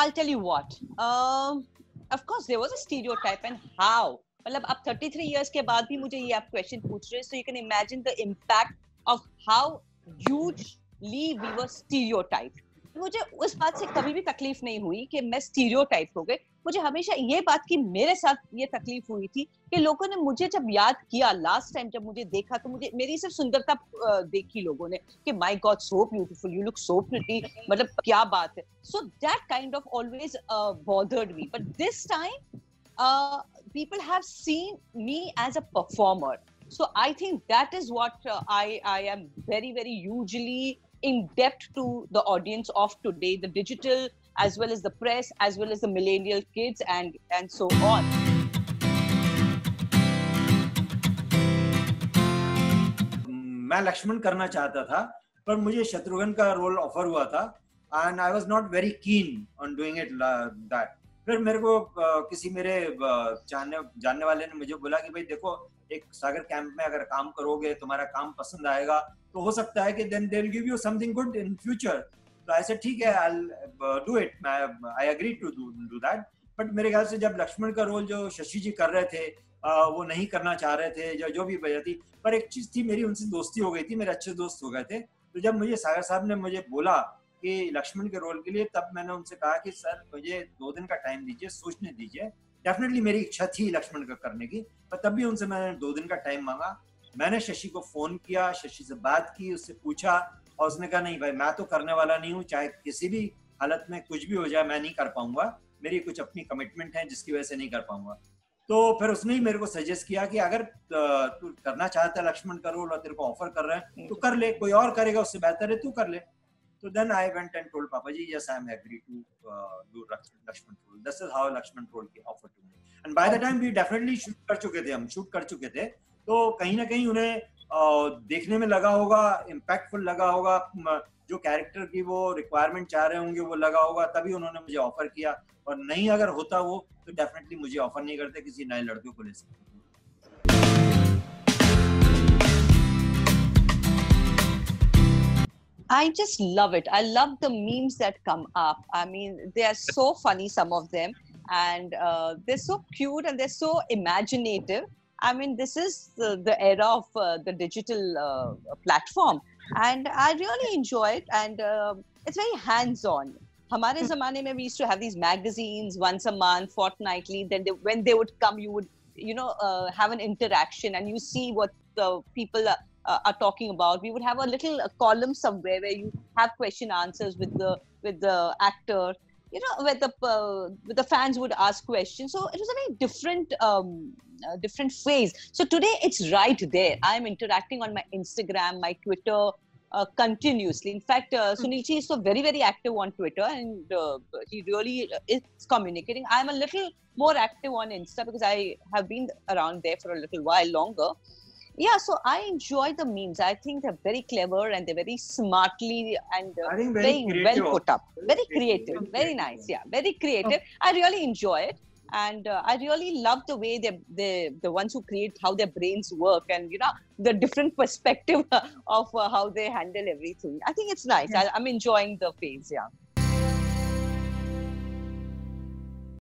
I'll tell you what. Of course, there was a stereotype, and how. मतलब आप 33 years के बाद भी मुझे ये आप question पूछ रहे हैं, so you can imagine the impact of how hugely we were stereotyped. मुझे उस बात से कभी भी तकलीफ नहीं हुई कि मैं stereotype हो गए. मुझे हमेशा ये बात की मेरे साथ ये तकलीफ हुई थी कि लोगों ने मुझे जब याद किया लास्ट टाइम जब मुझे देखा तो मुझे मेरी सिर्फ सुंदरता देखी लोगों ने कि my God so beautiful you look so pretty मतलब क्या बात है so that kind of always bothered me but this time people have seen me as a performer so I think that is what I am very very hugely in depth to the audience of today the digital as well as the press, as well as the millennial kids and so on. मैं लक्ष्मण करना चाहता था, पर मुझे शत्रुघ्न का role offer हुआ था, and I was not very keen on doing it that. फिर मेरे को किसी मेरे जानने वाले ने मुझे बोला कि भाई देखो एक सागर कैंप में अगर काम करोगे तुम्हारा काम पसंद आएगा तो हो सकता है कि then they'll give you something good in future. तो ऐसे ठीक है I'll do it. I agreed to do that. But मेरे ख्याल से जब लक्ष्मण का रोल जो शशि जी कर रहे थे वो नहीं करना चाह रहे थे जो भी वजह थी पर एक चीज थी मेरी उनसे दोस्ती हो गई थी मेरे अच्छे दोस्त हो गए थे तो जब मुझे सागर साहब ने मुझे बोला कि लक्ष्मण के रोल के लिए तब मैंने उनसे कहा कि सर मुझे 2 दिन का टाइम दीजिए सोचने दीजिए डेफिनेटली मेरी इच्छा थी लक्ष्मण का करने की पर तब भी उनसे मैंने 2 दिन का टाइम मांगा मैंने शशि को फोन किया शशि से बात की उससे पूछा और उसने कहा नहीं भाई मैं तो करने वाला नहीं हूँ चाहे किसी भी हालत में कुछ भी हो जाए मैं नहीं कर पाऊंगा मेरी कुछ अपनी कमिटमेंट है जिसकी वजह से नहीं कर पाऊंगा तो फिर उसने ही मेरे को सजेस्ट किया कि अगर तू करना चाहता है लक्ष्मण का रोल और तेरे को ऑफर कर रहा है तो कर ले कोई और करेगा उससे बेहतर है तू कर ले तो then I went and told Papa ji yes I am agree to do Lakshman role this is how Lakshman role की offer to me and by the time we definitely shoot कर चुके थे तो कहीं ना कहीं उन्हें देखने में लगा होगा इम्पैक्टफुल लगा होगा जो कैरेक्टर की वो रिक्वायरमेंट चाह रहे होंगे वो लगा होगा तभी उन्होंने मुझे ऑफर किया और नहीं अगर होता वो तो डेफिनेटली मुझे ऑफर नहीं करते किसी नए लड़के को ले सकते I just love it. I love the memes that come up. I mean, they are so funny, some of them, and they're so cute and they're so imaginative. I mean, this is the era of the digital platform, and I really enjoy it. And it's very hands-on. हमारे ज़माने में we used to have these magazines once a month, fortnightly. Then when they would come, you would, have an interaction, and you see what the people are talking about. We would have a little column somewhere where you have question answers with the actor, where the fans would ask questions. So it was a very different phase. So today it's right there. I'm interacting on my Instagram, my Twitter continuously. In fact, Sunil Chi is so very, very active on Twitter, and he really is communicating. I'm a little more active on Insta because I have been around there for a little while longer. Yeah, so I enjoy the memes. I think they're very clever and they're very smartly and very well put up. Very creative, very nice. Yeah, very creative. I really enjoy it, and I really love the way the ones who create how their brains work and the different perspective of how they handle everything. I think it's nice. I'm enjoying the phase. Yeah.